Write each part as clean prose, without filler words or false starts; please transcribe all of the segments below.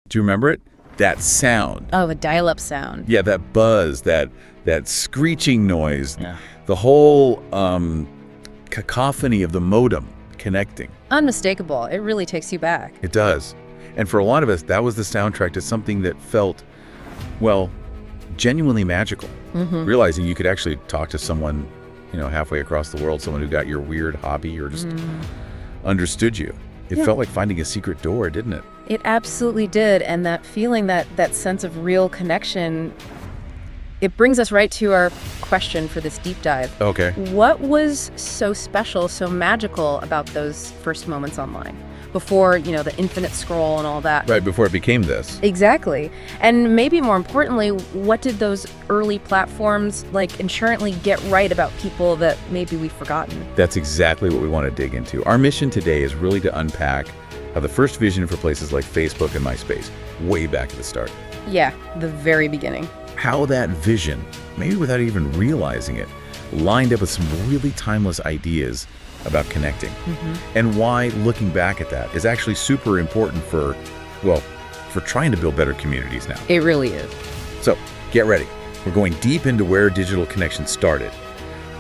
Do you remember it? That sound. Oh, the dial-up sound. Yeah, that buzz, that screeching noise, Yeah. the whole cacophony of the modem connecting. Unmistakable. It really takes you back. It does. And for a lot of us, that was the soundtrack to something that felt, well, genuinely magical. Realizing you could actually talk to someone, halfway across the world, someone who got your weird hobby or just understood you. It felt like finding a secret door, didn't it? It absolutely did. And that feeling, that sense of real connection, it brings us right to our question for this deep dive. Okay. What was so special, so magical about those first moments online? Before, the infinite scroll and all that. Right, before it became this. Exactly. And maybe more importantly, what did those early platforms inherently get right about people that maybe we've forgotten? That's exactly what we want to dig into. Our mission today is really to unpack how the first vision for places like Facebook and MySpace, way back at the start. Yeah, the very beginning. How that vision, maybe without even realizing it, lined up with some really timeless ideas about connecting. And why looking back at that is actually super important for trying to build better communities now. It really is. So get ready. We're going deep into where digital connection started,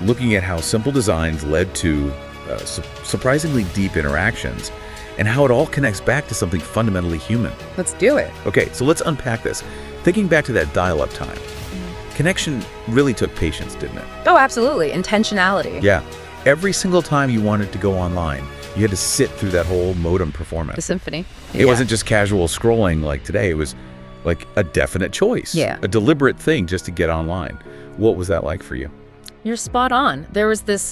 looking at how simple designs led to surprisingly deep interactions, and how it all connects back to something fundamentally human. Let's do it. Okay, so let's unpack this. Thinking back to that dial-up time, connection really took patience, didn't it? Oh, absolutely. Intentionality. Yeah. Every single time you wanted to go online, you had to sit through that whole modem performance. The symphony. It wasn't just casual scrolling like today. It was like a definite choice. Yeah. A deliberate thing just to get online. What was that like for you? You're spot on. There was this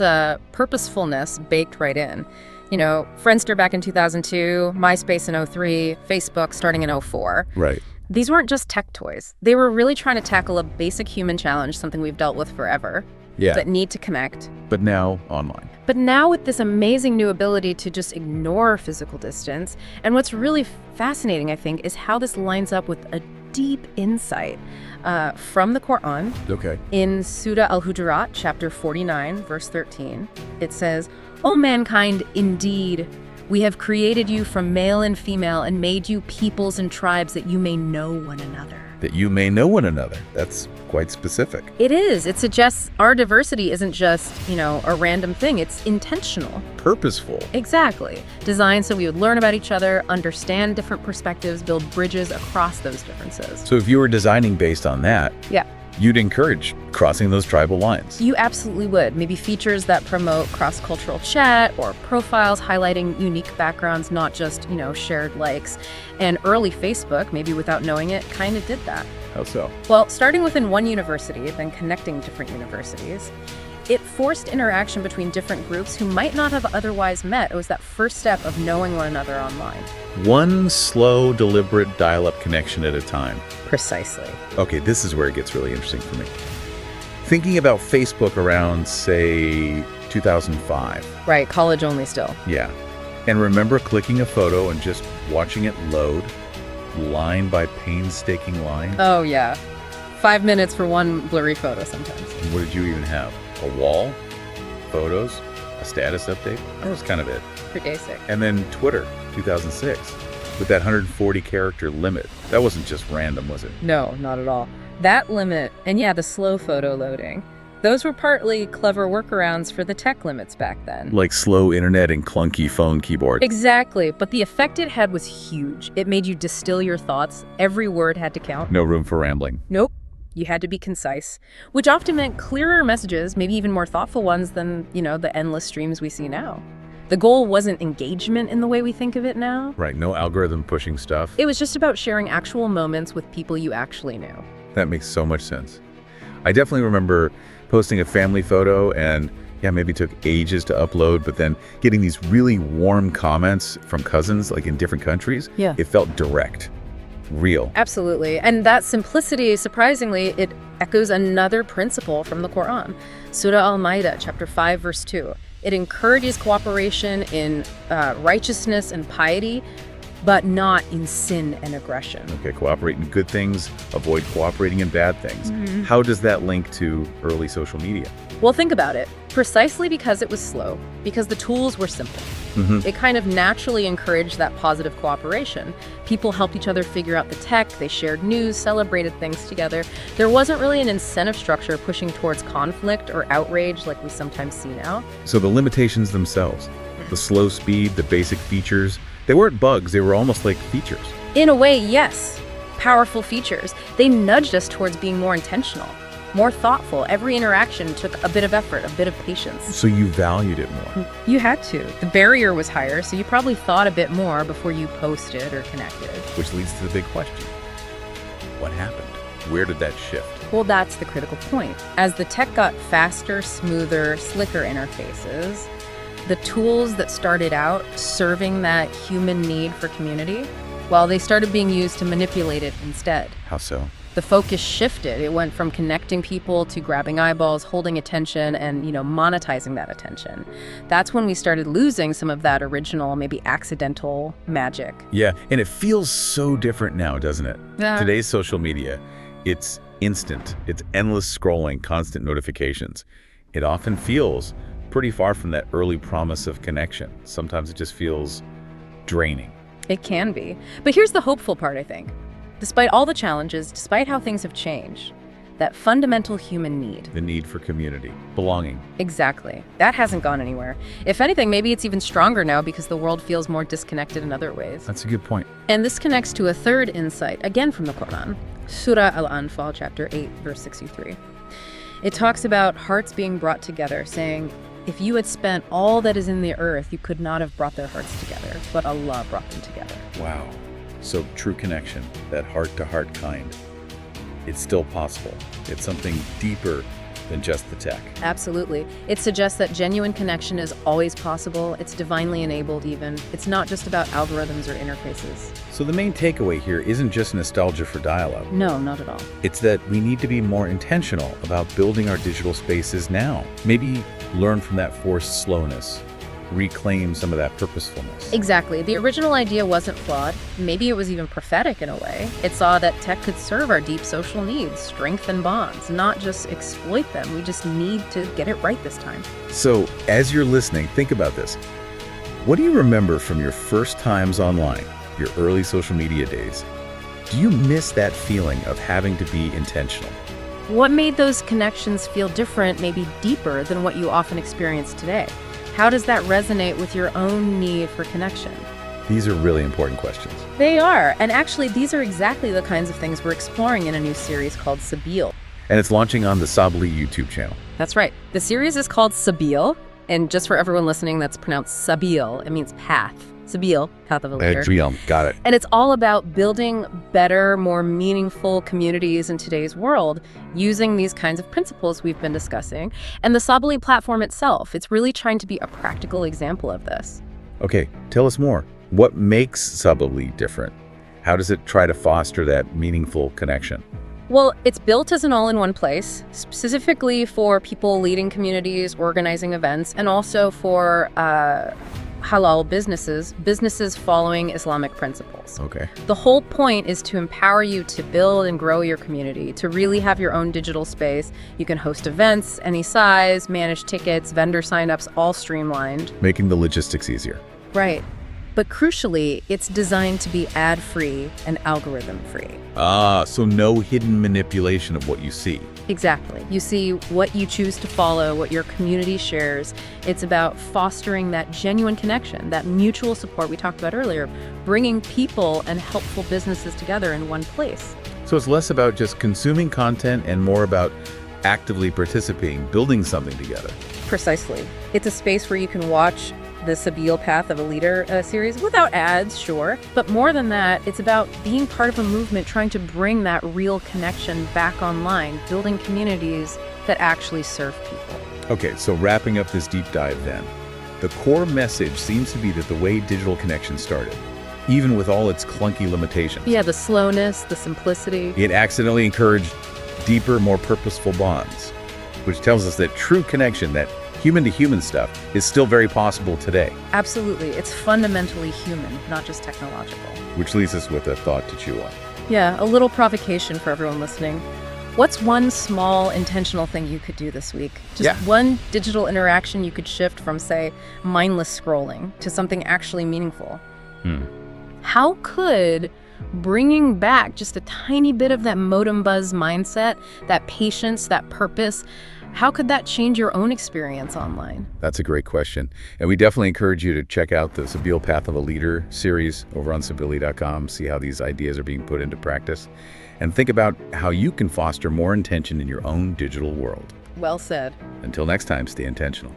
purposefulness baked right in. Friendster back in 2002, MySpace in 2003, Facebook starting in 2004. Right. These weren't just tech toys. They were really trying to tackle a basic human challenge, something we've dealt with forever. Yeah. That need to connect. But now online. But now with this amazing new ability to just ignore physical distance. And what's really fascinating, I think, is how this lines up with a deep insight from the Quran. Okay. In Surah Al-Hujurat, chapter 49, verse 13, it says, "O mankind, indeed, we have created you from male and female and made you peoples and tribes that you may know one another." That you may know one another. That's quite specific. It is. It suggests our diversity isn't just, a random thing. It's intentional. Purposeful. Exactly. Designed so we would learn about each other, understand different perspectives, build bridges across those differences. So if you were designing based on that, Yeah. you'd encourage crossing those tribal lines. You absolutely would. Maybe features that promote cross-cultural chat or profiles highlighting unique backgrounds, not just, shared likes. And early Facebook, maybe without knowing it, kind of did that. How so? Well, starting within one university, then connecting different universities, it forced interaction between different groups who might not have otherwise met. It was that first step of knowing one another online. One slow, deliberate dial-up connection at a time. Precisely. Okay, this is where it gets really interesting for me. Thinking about Facebook around, say, 2005. Right, college only still. Yeah. And remember clicking a photo and just watching it load, line by painstaking line? Oh, yeah. 5 minutes for one blurry photo sometimes. And what did you even have? A wall? Photos? A status update? That was kind of it. Pretty basic. And then Twitter, 2006, with that 140 character limit. That wasn't just random, was it? No, not at all. That limit, and yeah, the slow photo loading, those were partly clever workarounds for the tech limits back then. Like slow internet and clunky phone keyboards. Exactly, but the effect it had was huge. It made you distill your thoughts. Every word had to count. No room for rambling. Nope. You had to be concise, which often meant clearer messages, maybe even more thoughtful ones than, the endless streams we see now. The goal wasn't engagement in the way we think of it now. Right, no algorithm pushing stuff. It was just about sharing actual moments with people you actually knew. That makes so much sense. I definitely remember posting a family photo and maybe took ages to upload, but then getting these really warm comments from cousins like in different countries. Yeah. It felt direct, real. Absolutely. And that simplicity, surprisingly, it echoes another principle from the Quran. Surah Al-Ma'idah, chapter 5, verse 2. It encourages cooperation in righteousness and piety, but not in sin and aggression. Okay, cooperate in good things, avoid cooperating in bad things. How does that link to early social media? Well, think about it. Precisely because it was slow, because the tools were simple. It kind of naturally encouraged that positive cooperation. People helped each other figure out the tech, they shared news, celebrated things together. There wasn't really an incentive structure pushing towards conflict or outrage like we sometimes see now. So the limitations themselves, the slow speed, the basic features, they weren't bugs, they were almost like features. In a way, yes. Powerful features. They nudged us towards being more intentional, more thoughtful. Every interaction took a bit of effort, a bit of patience. So you valued it more. You had to. The barrier was higher, so you probably thought a bit more before you posted or connected. Which leads to the big question. What happened? Where did that shift? Well, that's the critical point. As the tech got faster, smoother, slicker interfaces, the tools that started out serving that human need for community, well, they started being used to manipulate it instead. How so? The focus shifted. It went from connecting people to grabbing eyeballs, holding attention, and, monetizing that attention. That's when we started losing some of that original, maybe accidental magic. Yeah, and it feels so different now, doesn't it? Yeah. Today's social media, it's instant. It's endless scrolling, constant notifications. It often feels pretty far from that early promise of connection. Sometimes it just feels draining. It can be. But here's the hopeful part, I think. Despite all the challenges, despite how things have changed, that fundamental human need. The need for community, belonging. Exactly. That hasn't gone anywhere. If anything, maybe it's even stronger now because the world feels more disconnected in other ways. That's a good point. And this connects to a third insight, again from the Quran, Surah Al-Anfal, chapter 8, verse 63. It talks about hearts being brought together, saying, if you had spent all that is in the earth, you could not have brought their hearts together, but Allah brought them together. Wow. So true connection, that heart-to-heart kind, it's still possible. It's something deeper than just the tech. Absolutely. It suggests that genuine connection is always possible. It's divinely enabled even. It's not just about algorithms or interfaces. So the main takeaway here isn't just nostalgia for dial-up. No, not at all. It's that we need to be more intentional about building our digital spaces now. Maybe learn from that forced slowness. Reclaim some of that purposefulness. Exactly. The original idea wasn't flawed. Maybe it was even prophetic in a way. It saw that tech could serve our deep social needs, strengthen bonds, not just exploit them. We just need to get it right this time. So, as you're listening, think about this. What do you remember from your first times online, your early social media days? Do you miss that feeling of having to be intentional? What made those connections feel different, maybe deeper than what you often experience today? How does that resonate with your own need for connection? These are really important questions. They are. And actually, these are exactly the kinds of things we're exploring in a new series called Sabeel. And it's launching on the Sabeel YouTube channel. That's right. The series is called Sabeel. And just for everyone listening, that's pronounced Sabeel. It means path. Sabeel, path of a leader. Got it. And it's all about building better, more meaningful communities in today's world using these kinds of principles we've been discussing. And the Sabeel platform itself, it's really trying to be a practical example of this. Okay, tell us more. What makes Sabeel different? How does it try to foster that meaningful connection? Well, it's built as an all-in-one place, specifically for people leading communities, organizing events, and also for halal businesses following Islamic principles. Okay. The whole point is to empower you to build and grow your community, to really have your own digital space. You can host events any size, manage tickets, vendor signups, all streamlined. Making the logistics easier. Right. But crucially, it's designed to be ad-free and algorithm-free. So no hidden manipulation of what you see. Exactly. You see what you choose to follow, what your community shares. It's about fostering that genuine connection, that mutual support we talked about earlier, bringing people and helpful businesses together in one place. So it's less about just consuming content and more about actively participating, building something together. Precisely. It's a space where you can watch the Sabeel Path of a Leader series without ads, sure. But more than that, it's about being part of a movement trying to bring that real connection back online, building communities that actually serve people. Okay, so wrapping up this deep dive then, the core message seems to be that the way digital connection started, even with all its clunky limitations. Yeah, the slowness, the simplicity. It accidentally encouraged deeper, more purposeful bonds, which tells us that true connection, that human-to-human stuff is still very possible today. Absolutely. It's fundamentally human, not just technological. Which leaves us with a thought to chew on. Yeah, a little provocation for everyone listening. What's one small intentional thing you could do this week? Just one digital interaction you could shift from, say, mindless scrolling to something actually meaningful. How could bringing back just a tiny bit of that modem buzz mindset, that patience, that purpose, how could that change your own experience online? That's a great question. And we definitely encourage you to check out the Sabeel Path of a Leader series over on Sabeel.com, see how these ideas are being put into practice, and think about how you can foster more intention in your own digital world. Well said. Until next time, stay intentional.